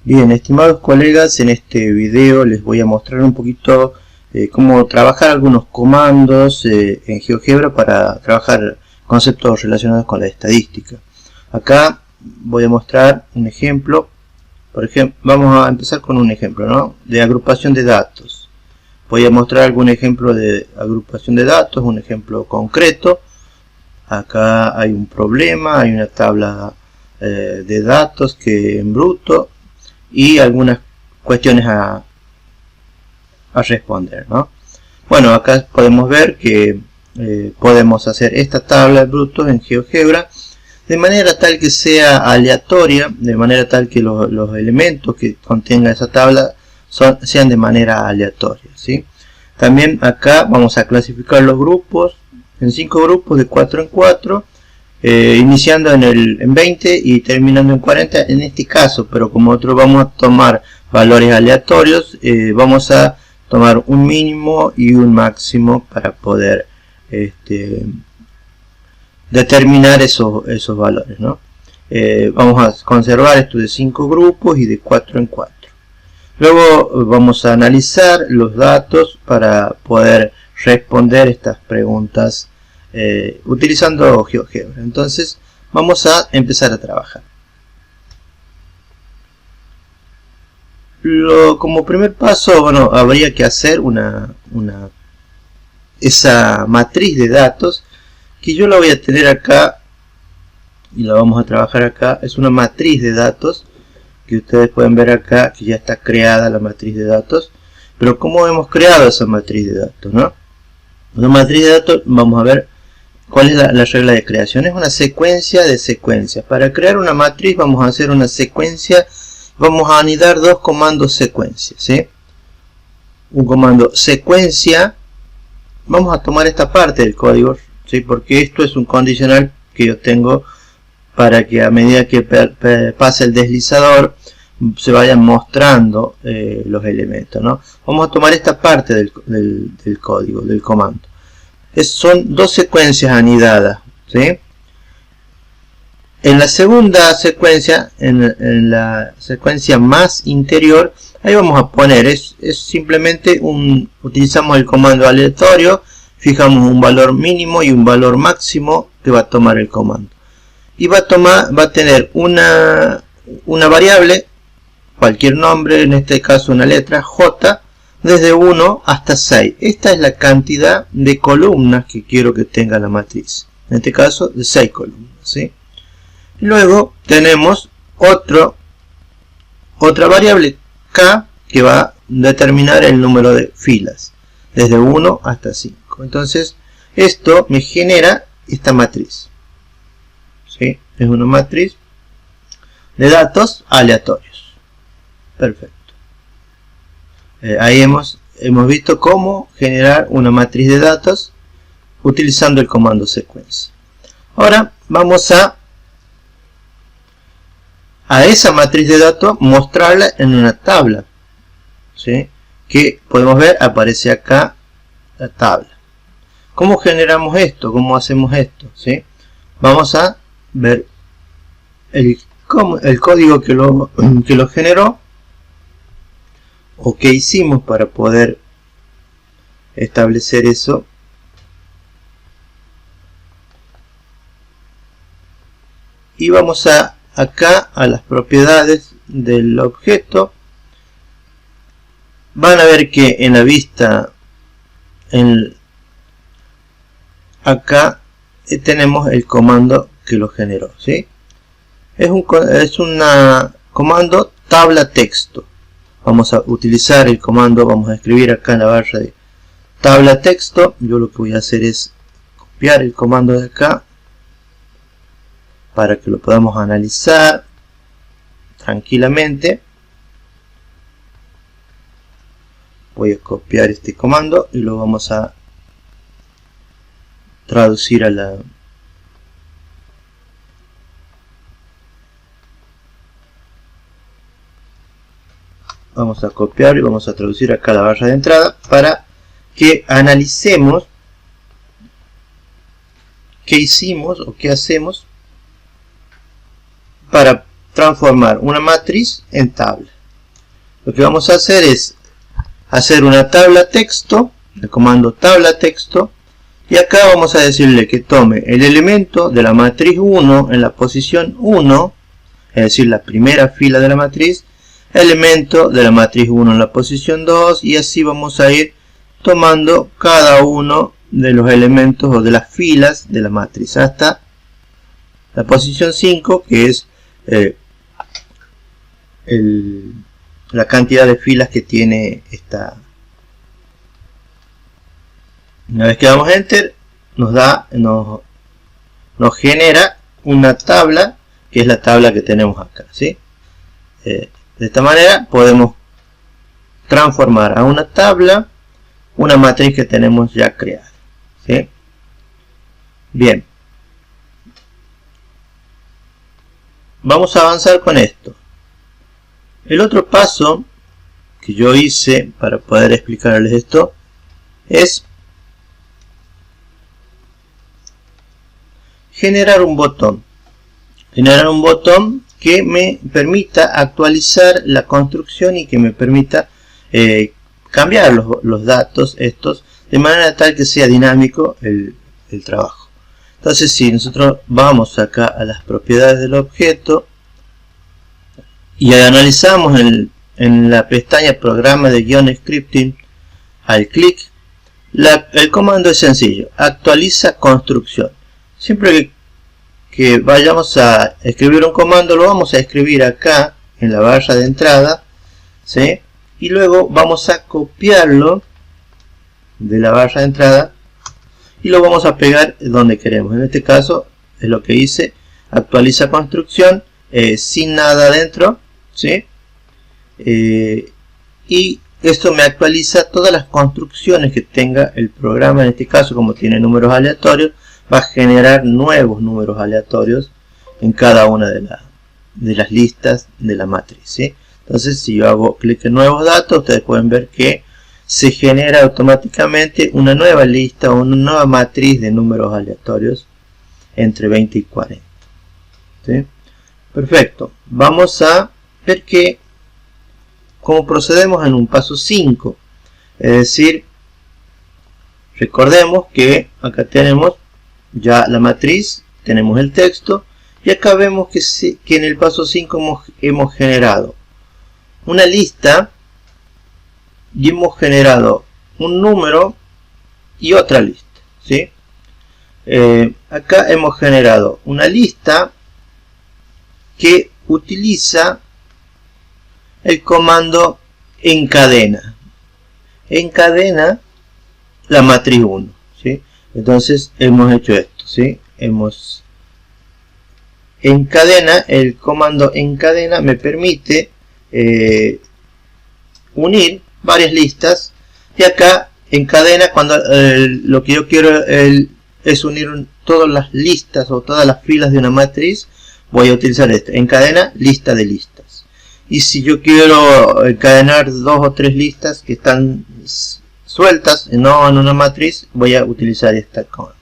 Bien, estimados colegas, en este video les voy a mostrar un poquito cómo trabajar algunos comandos en GeoGebra para trabajar conceptos relacionados con la estadística. Acá voy a mostrar un ejemplo. Por ejemplo, vamos a empezar con un ejemplo, ¿no?, de agrupación de datos. Voy a mostrar algún ejemplo de agrupación de datos, un ejemplo concreto. Acá hay un problema, hay una tabla de datos que en bruto y algunas cuestiones a responder, ¿no? Bueno, acá podemos ver que podemos hacer esta tabla de brutos en GeoGebra de manera tal que sea aleatoria, de manera tal que los elementos que contenga esa tabla sean de manera aleatoria, ¿sí? También acá vamos a clasificar los grupos en 5 grupos de 4 en 4, iniciando en 20 y terminando en 40 en este caso, pero como nosotros vamos a tomar valores aleatorios, vamos a tomar un mínimo y un máximo para poder determinar esos valores, ¿no? Vamos a conservar esto de 5 grupos y de 4 en 4. Luego vamos a analizar los datos para poder responder estas preguntas utilizando GeoGebra. Entonces vamos a empezar a trabajar. Como primer paso, bueno, habría que hacer esa matriz de datos, que yo la voy a tener acá y la vamos a trabajar acá. Es una matriz de datos que ustedes pueden ver acá, que ya está creada la matriz de datos. Pero ¿cómo hemos creado esa matriz de datos, no? Una matriz de datos, vamos a ver cuál es la regla de creación. Es una secuencia de secuencias. Para crear una matriz vamos a hacer una secuencia. Vamos a anidar dos comandos secuencia, ¿sí? Un comando secuencia. Vamos a tomar esta parte del código, ¿sí?, porque esto es un condicional que yo tengo para que a medida que pase el deslizador se vayan mostrando los elementos, ¿no? Vamos a tomar esta parte del código, del comando. Son dos secuencias anidadas, ¿sí? En la segunda secuencia, en la secuencia más interior, ahí vamos a poner, es simplemente utilizamos el comando aleatorio, fijamos un valor mínimo y un valor máximo que va a tomar el comando. Y va a tener una variable, cualquier nombre, en este caso una letra, J, desde 1 hasta 6. Esta es la cantidad de columnas que quiero que tenga la matriz. En este caso, de 6 columnas, ¿sí? Luego tenemos otra variable K que va a determinar el número de filas, desde 1 hasta 5. Entonces, esto me genera esta matriz, ¿sí? Es una matriz de datos aleatorios. Perfecto. Ahí hemos visto cómo generar una matriz de datos utilizando el comando secuencia. Ahora vamos a esa matriz de datos mostrarla en una tabla, ¿sí?, que podemos ver, aparece acá la tabla. ¿Cómo generamos esto? ¿Cómo hacemos esto? ¿Sí? Vamos a ver el código que lo generó, o qué hicimos para poder establecer eso. Y vamos acá a las propiedades del objeto. Van a ver que en la vista acá tenemos el comando que lo generó, ¿sí? Es un comando tabla texto. Vamos a utilizar el comando, vamos a escribir acá en la barra de tabla texto. Yo lo que voy a hacer es copiar el comando de acá para que lo podamos analizar tranquilamente. Voy a copiar este comando y lo vamos a traducir a la... Vamos a copiar y vamos a traducir acá la barra de entrada para que analicemos qué hicimos o qué hacemos para transformar una matriz en tabla. Lo que vamos a hacer es hacer una tabla texto, el comando tabla texto, y acá vamos a decirle que tome el elemento de la matriz 1 en la posición 1, es decir, la primera fila de la matriz, elemento de la matriz 1 en la posición 2, y así vamos a ir tomando cada uno de los elementos o de las filas de la matriz hasta la posición 5, que es la cantidad de filas que tiene esta. Una vez que damos enter, nos genera una tabla, que es la tabla que tenemos acá, ¿sí? De esta manera podemos transformar a una tabla una matriz que tenemos ya creada, ¿sí? Bien, vamos a avanzar con esto. El otro paso que yo hice para poder explicarles esto es generar un botón que me permita actualizar la construcción y que me permita cambiar los datos estos de manera tal que sea dinámico el trabajo. Entonces, si nosotros vamos acá a las propiedades del objeto y analizamos en la pestaña programa de guión scripting, al clic, el comando es sencillo: actualiza construcción. Siempre que vayamos a escribir un comando, lo vamos a escribir acá en la barra de entrada, ¿sí? Y luego vamos a copiarlo de la barra de entrada y lo vamos a pegar donde queremos. En este caso es lo que hice: actualiza construcción, sin nada adentro, ¿sí? Y esto me actualiza todas las construcciones que tenga el programa. En este caso, como tiene números aleatorios, va a generar nuevos números aleatorios en cada una de las listas de la matriz, ¿sí? Entonces, si yo hago clic en nuevos datos, ustedes pueden ver que se genera automáticamente una nueva lista o una nueva matriz de números aleatorios entre 20 y 40, ¿sí? Perfecto. Vamos a ver cómo procedemos en un paso 5. Es decir, recordemos que acá tenemos ya la matriz, tenemos el texto, y acá vemos que en el paso 5 hemos generado una lista y hemos generado un número y otra lista, ¿sí? Acá hemos generado una lista que utiliza el comando encadena la matriz 1, ¿sí? Entonces hemos hecho esto, ¿sí? El comando encadena me permite unir varias listas, y acá encadena cuando lo que yo quiero es unir todas las listas o todas las filas de una matriz. Voy a utilizar esto: encadena lista de listas. Y si yo quiero encadenar 2 o 3 listas que están sueltas, no en una matriz, voy a utilizar esta comando.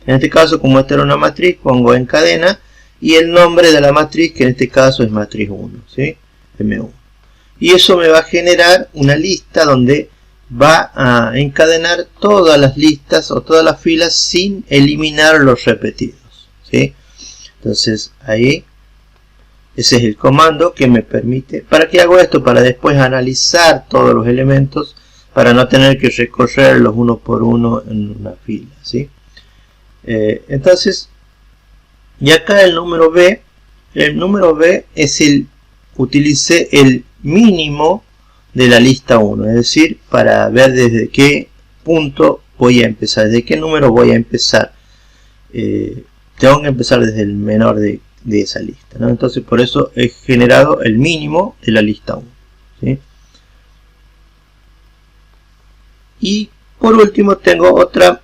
En este caso, como esta era una matriz, pongo encadena y el nombre de la matriz, que en este caso es matriz 1, ¿sí? M1. Y eso me va a generar una lista donde va a encadenar todas las listas o todas las filas sin eliminar los repetidos, ¿sí? Entonces ahí, ese es el comando que me permite. ¿Para qué hago esto? Para después analizar todos los elementos, para no tener que recorrerlos uno por uno en una fila, ¿sí? Entonces, y acá el número B es utilicé el mínimo de la lista 1, es decir, para ver desde qué punto voy a empezar, desde qué número voy a empezar. Tengo que empezar desde el menor de esa lista, ¿no? Entonces, por eso he generado el mínimo de la lista 1, ¿sí? Y por último tengo otra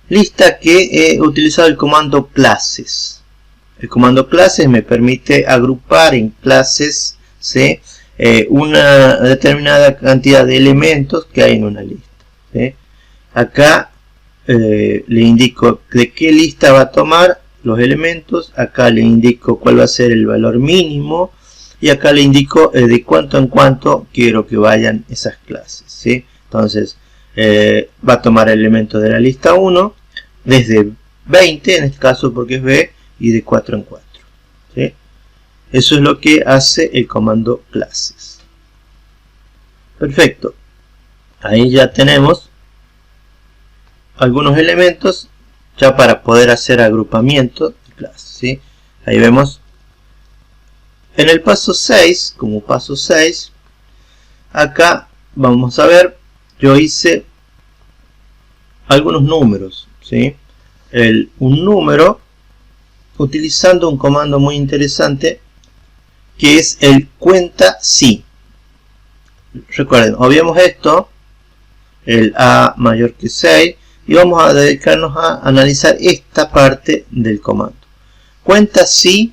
lista que he utilizado el comando clases. El comando clases me permite agrupar en clases, ¿sí? Una determinada cantidad de elementos que hay en una lista, ¿sí? Acá le indico de qué lista va a tomar los elementos. Acá le indico cuál va a ser el valor mínimo. Y y acá le indico de cuánto en cuánto quiero que vayan esas clases, ¿sí? Entonces va a tomar elementos de la lista 1 desde 20 en este caso porque es B, y de 4 en 4, ¿sí? Eso es lo que hace el comando clases. Perfecto, ahí ya tenemos algunos elementos ya para poder hacer agrupamiento de clases, ¿sí? Ahí vemos en el paso 6, como paso 6, acá vamos a ver, yo hice algunos números, ¿sí? Un número utilizando un comando muy interesante que es el cuenta si. Recuerden, obviamos esto, el A mayor que 6, y vamos a dedicarnos a analizar esta parte del comando. Cuenta si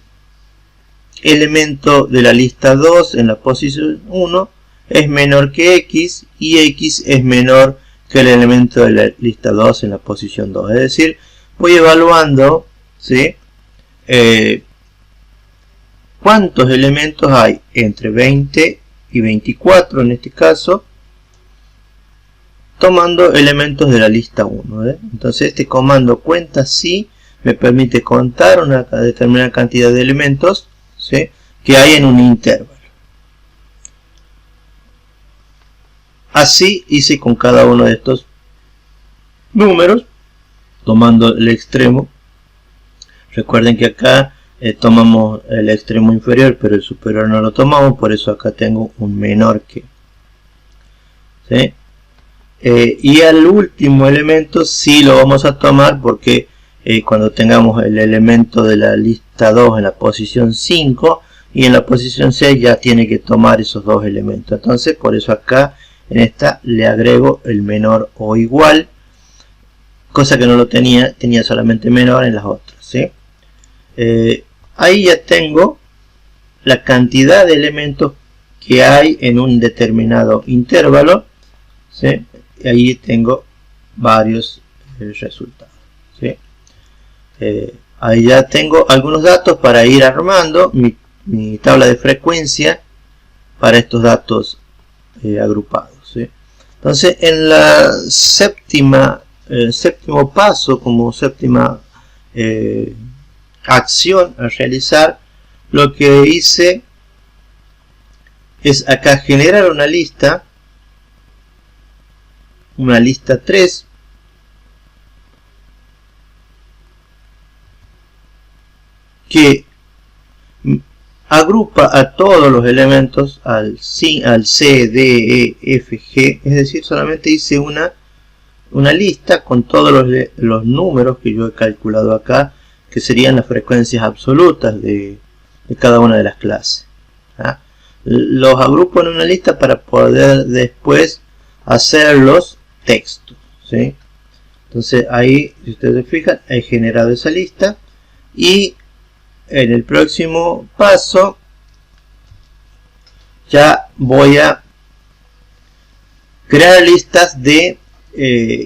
elemento de la lista 2 en la posición 1 es menor que X y X es menor que el elemento de la lista 2 en la posición 2. Es decir, voy evaluando, ¿sí? Cuántos elementos hay entre 20 y 24 en este caso, tomando elementos de la lista 1. Entonces este comando cuenta si me permite contar una determinada cantidad de elementos, ¿sí?, que hay en un intervalo. Así hice con cada uno de estos números, tomando el extremo. Recuerden que acá tomamos el extremo inferior, pero el superior no lo tomamos, por eso acá tengo un menor que, ¿sí? Y al último elemento sí lo vamos a tomar porque cuando tengamos el elemento de la lista 2 en la posición 5 y en la posición 6 ya tiene que tomar esos dos elementos. Entonces por eso acá en esta le agrego el menor o igual, cosa que no lo tenía solamente menor en las otras, ¿sí? Ahí ya tengo la cantidad de elementos que hay en un determinado intervalo, ¿sí? Y ahí tengo varios resultados, ¿sí? Ahí ya tengo algunos datos para ir armando mi tabla de frecuencia para estos datos agrupados, ¿sí? Entonces en la séptimo paso, como séptima acción a realizar, lo que hice es acá generar una lista 3 que agrupa a todos los elementos al C, D, E, F, G, es decir, solamente hice una lista con todos los números que yo he calculado acá, que serían las frecuencias absolutas de cada una de las clases, ¿ah? Los agrupo en una lista para poder después hacerlos textos, ¿sí? Entonces ahí, si ustedes se fijan, he generado esa lista y en el próximo paso ya voy a crear listas de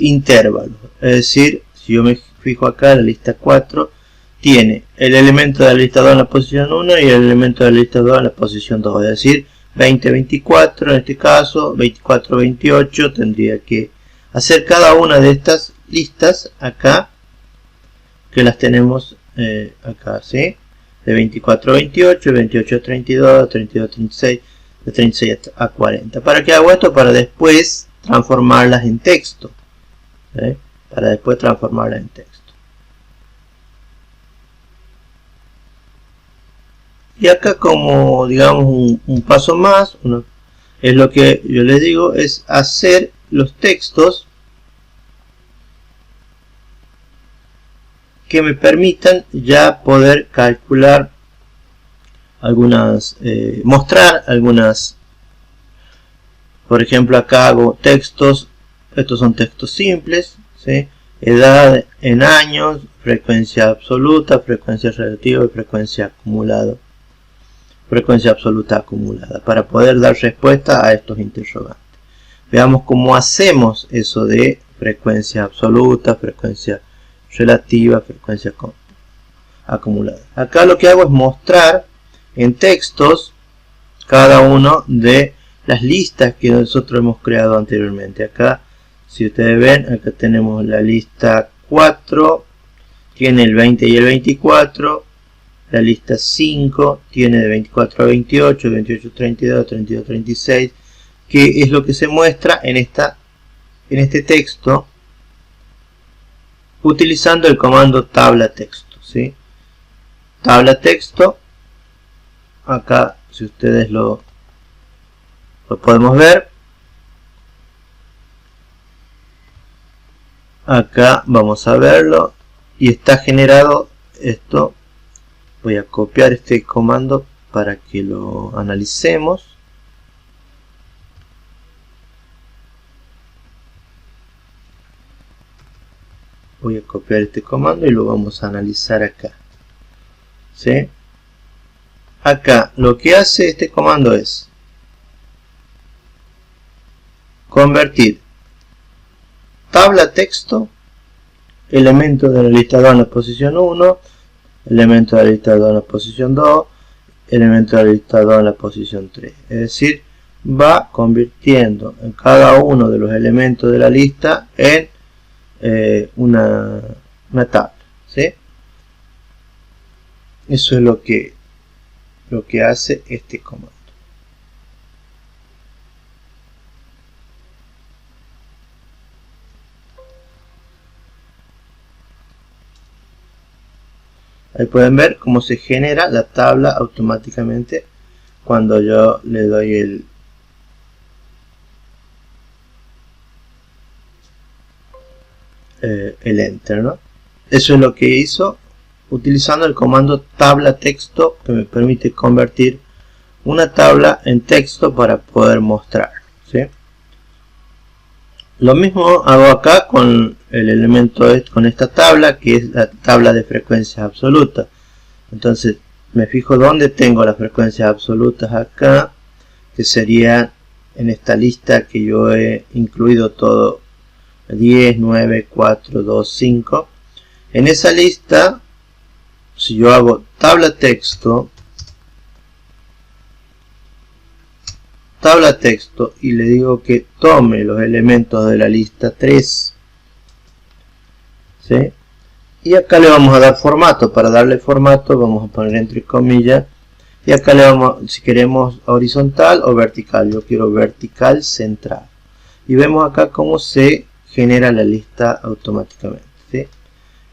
intervalos. Es decir, si yo me fijo acá, la lista 4 tiene el elemento de la lista 2 en la posición 1 y el elemento de la lista 2 en la posición 2. Es decir, 20, 24 en este caso, 24, 28. Tendría que hacer cada una de estas listas acá, que las tenemos acá, ¿sí? De 24 a 28, 28 a 32, 32 a 36, de 36 a 40. ¿Para qué hago esto? Para después transformarlas en texto, ¿sí? Para después transformarlas en texto. Y acá, como digamos un paso más, es lo que yo les digo, es hacer los textos que me permitan ya poder calcular algunas, mostrar algunas. Por ejemplo, acá hago textos, estos son textos simples, ¿sí? Edad en años, frecuencia absoluta, frecuencia relativa y frecuencia acumulada. Frecuencia absoluta acumulada, para poder dar respuesta a estos interrogantes. Veamos cómo hacemos eso de frecuencia absoluta, frecuencia relativa, frecuencia acumulada. Acá lo que hago es mostrar en textos cada uno de las listas que nosotros hemos creado anteriormente. Acá, si ustedes ven, acá tenemos la lista 4, tiene el 20 y el 24. La lista 5 tiene de 24 a 28, 28 a 32, 32 a 36, que es lo que se muestra en este texto utilizando el comando tabla texto, ¿sí? Tabla texto, acá si ustedes lo podemos ver, acá vamos a verlo y está generado esto. Voy a copiar este comando para que lo analicemos. Voy a copiar este comando y lo vamos a analizar acá. ¿Sí? Acá lo que hace este comando es convertir tabla texto, elemento de la lista 2 en la posición 1, elemento de la lista 2 en la posición 2, elemento de la lista 2 en la posición 3. Es decir, va convirtiendo en cada uno de los elementos de la lista en una tabla, ¿sí? Eso es lo que hace este comando. Ahí pueden ver cómo se genera la tabla automáticamente cuando yo le doy el enter, ¿no? Eso es lo que hizo utilizando el comando tabla texto, que me permite convertir una tabla en texto para poder mostrar, ¿sí? Lo mismo hago acá con el elemento con esta tabla, que es la tabla de frecuencias absolutas. Entonces me fijo dónde tengo las frecuencias absolutas acá, que sería en esta lista que yo he incluido todo 10, 9, 4, 2, 5. En esa lista, si yo hago tabla texto y le digo que tome los elementos de la lista 3, ¿sí? Y acá le vamos a dar formato. Para darle formato vamos a poner entre comillas, y acá le vamos, si queremos horizontal o vertical, yo quiero vertical central, y vemos acá cómo se genera la lista automáticamente, ¿sí?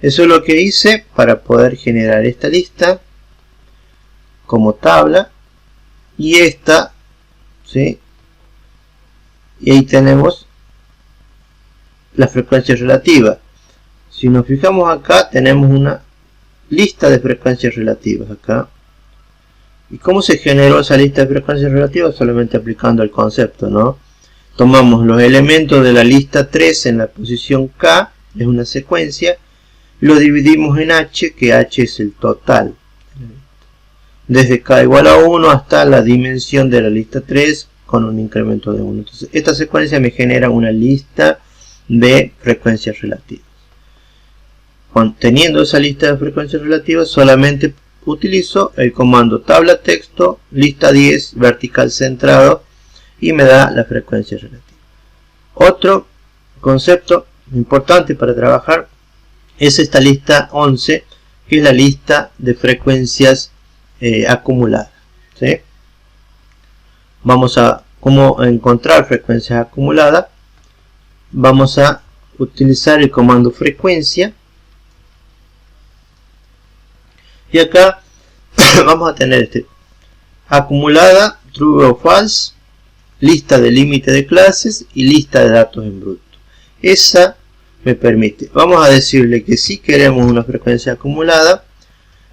Eso es lo que hice para poder generar esta lista como tabla, y esta, ¿sí? Y ahí tenemos la frecuencia relativa. Si nos fijamos acá, tenemos una lista de frecuencias relativas acá. ¿Y cómo se generó esa lista de frecuencias relativas? Solamente aplicando el concepto, ¿no? Tomamos los elementos de la lista 3 en la posición K, es una secuencia, lo dividimos en H, que H es el total. Desde K igual a 1 hasta la dimensión de la lista 3 con un incremento de 1. Entonces, esta secuencia me genera una lista de frecuencias relativas. Teniendo esa lista de frecuencias relativas, solamente utilizo el comando tabla texto, lista 10, vertical centrado, y me da la frecuencia relativa. Otro concepto importante para trabajar es esta lista 11, que es la lista de frecuencias acumuladas, ¿sí? Vamos a cómo encontrar frecuencias acumuladas. Vamos a utilizar el comando frecuencia, y acá vamos a tener acumulada, true o false, lista de límite de clases y lista de datos en bruto. Esa me permite, vamos a decirle que si queremos una frecuencia acumulada,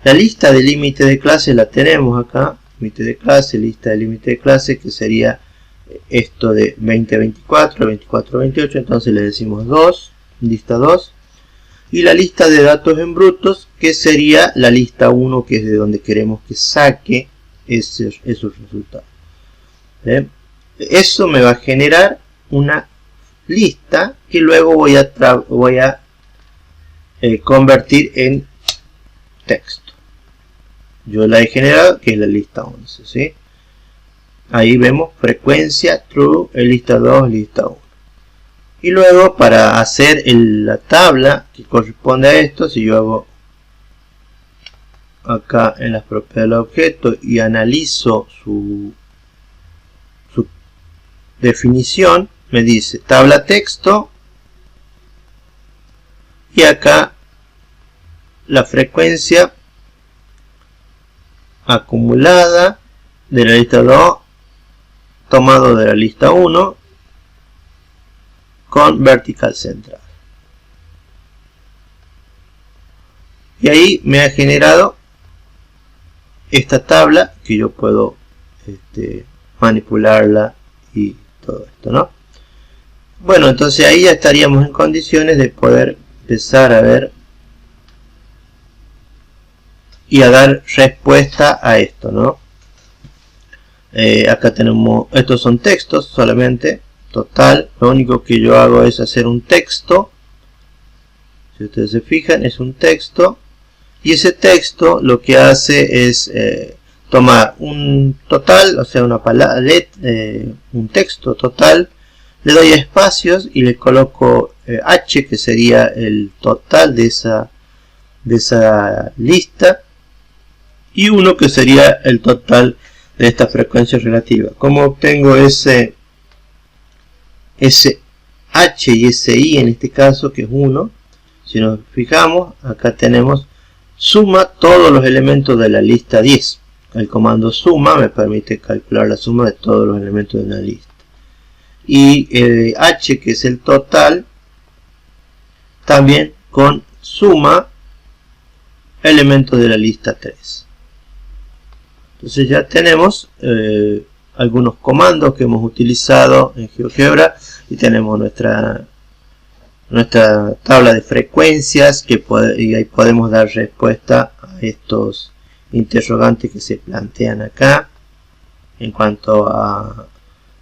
la lista de límite de clase la tenemos acá, límite de clase, lista de límite de clase, que sería esto de 20 a 24, 24 a 28, entonces le decimos 2, lista 2, y la lista de datos en brutos, que sería la lista 1, que es de donde queremos que saque esos resultados. ¿Bien? Eso me va a generar una lista que luego voy a convertir en texto. Yo la he generado, que es la lista 11, ¿sí? ahí vemos frecuencia, true, lista 2, lista 1. Y luego para hacer la tabla que corresponde a esto, si yo hago acá en las propiedades del objeto y analizo su definición, me dice tabla texto y acá la frecuencia acumulada de la lista 2 tomado de la lista 1 con vertical central. Y ahí me ha generado esta tabla que yo puedo manipularla y todo esto, ¿no? Bueno, entonces ahí ya estaríamos en condiciones de poder empezar a ver y a dar respuesta a esto, ¿no? Acá tenemos, estos son textos solamente, total, lo único que yo hago es hacer un texto, si ustedes se fijan es un texto, y ese texto lo que hace es tomar un total, o sea una palabra, un texto total, le doy espacios y le coloco H, que sería el total de esa lista, y 1 que sería el total de esta frecuencia relativa. ¿Cómo obtengo ese H y ese I en este caso, que es 1? Si nos fijamos, acá tenemos suma todos los elementos de la lista 10. El comando suma me permite calcular la suma de todos los elementos de una lista. Y H, que es el total, también con suma elementos de la lista 3. Entonces ya tenemos algunos comandos que hemos utilizado en GeoGebra y tenemos nuestra tabla de frecuencias y ahí podemos dar respuesta a estos interrogantes que se plantean acá en cuanto a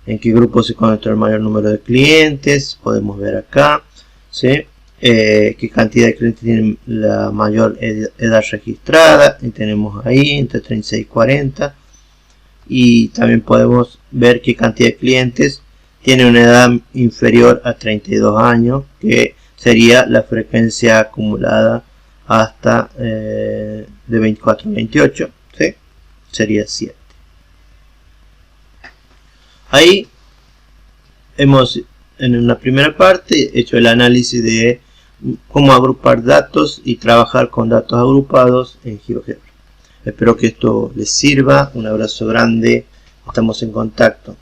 en qué grupo se conecta el mayor número de clientes. Podemos ver acá, ¿sí? Qué cantidad de clientes tienen la mayor edad registrada, y tenemos ahí entre 36 y 40, y también podemos ver qué cantidad de clientes tiene una edad inferior a 32 años, que sería la frecuencia acumulada hasta de 24 a 28, ¿sí? Sería 7. Ahí hemos en una primera parte hecho el análisis de cómo agrupar datos y trabajar con datos agrupados en GeoGebra. Espero que esto les sirva. Un abrazo grande. Estamos en contacto.